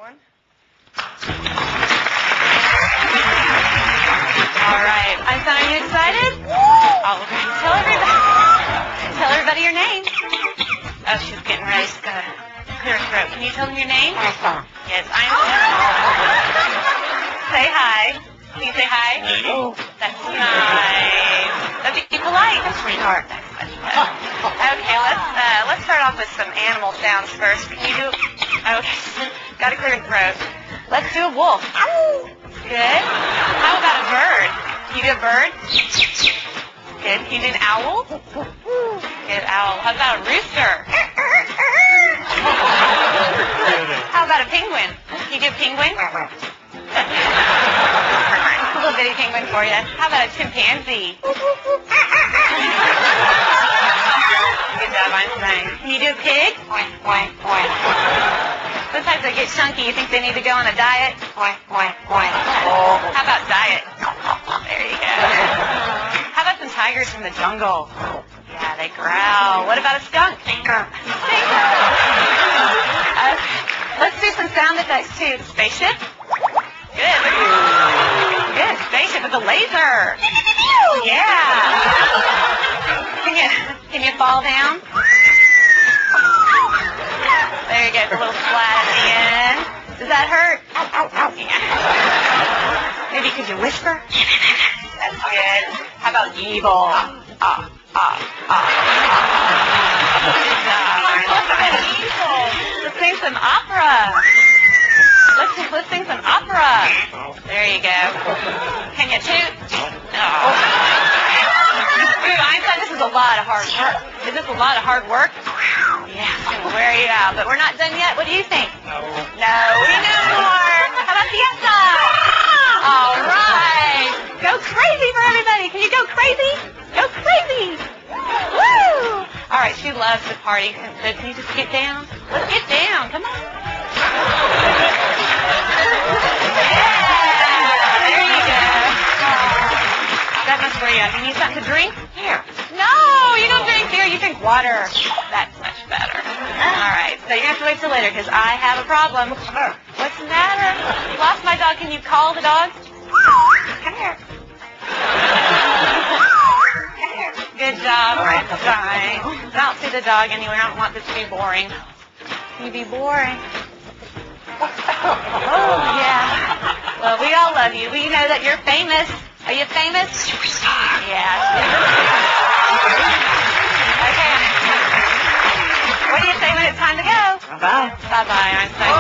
one. All right. Einstein, are you excited? All right. Tell everybody your name. Oh, she's getting ready to clear her throat. Can you tell them your name? Einstein. Yes, Einstein. Say hi. Can you say hi? Oh. That's nice. That'd be polite. That's sweetheart. Okay, let's start off with some animal sounds first. Can you do? Okay, got to clear your throat. Let's do a wolf. Good. How about a bird? Can you do a bird? Good. Can you do an owl? Good, owl. How about a rooster? How about a penguin? Can you do a penguin? A little bitty penguin for you. How about a chimpanzee? Good job, Einstein. Can you do a pig? Sometimes they get chunky. You think they need to go on a diet? How about diet? There you go. How about some tigers from the jungle? Yeah, they growl. What about a skunk? Stinker. Let's do some sound effects too. Spaceship? Good. Good. Spaceship with a laser. Yeah. Can you fall down? There you go. It's a little flat at the end. Does that hurt? Yeah. Maybe could you whisper? That's good. How about evil? Evil. Let's sing some opera. Let's sing some opera. There you go. Can you toot? No. Ooh, Einstein, this is a lot of hard work. Is this a lot of hard work? Yeah, it's going to wear you out. But we're not done yet. What do you think? No, we need more. How about fiesta? All right. Go crazy for everybody. Can you go crazy? Go crazy. Woo! All right, she loves to party. So can you just get down? Let's get down. Come on. Yeah, there you go. That must wear you out. You need something to drink? Here. No, you don't drink beer. You drink water. That's much better. All right, so you have to wait till later because I have a problem. What's the matter? Lost my dog. Can you call the dog? Come here. Good job. Fine. Don't see the dog anywhere. I don't want this to be boring. Can you be boring? Oh, yeah. Well, we all love you. We know that you're famous. Are you famous? Superstar. Yeah. Okay. What do you say when it's time to go? Bye-bye. Bye-bye, Einstein.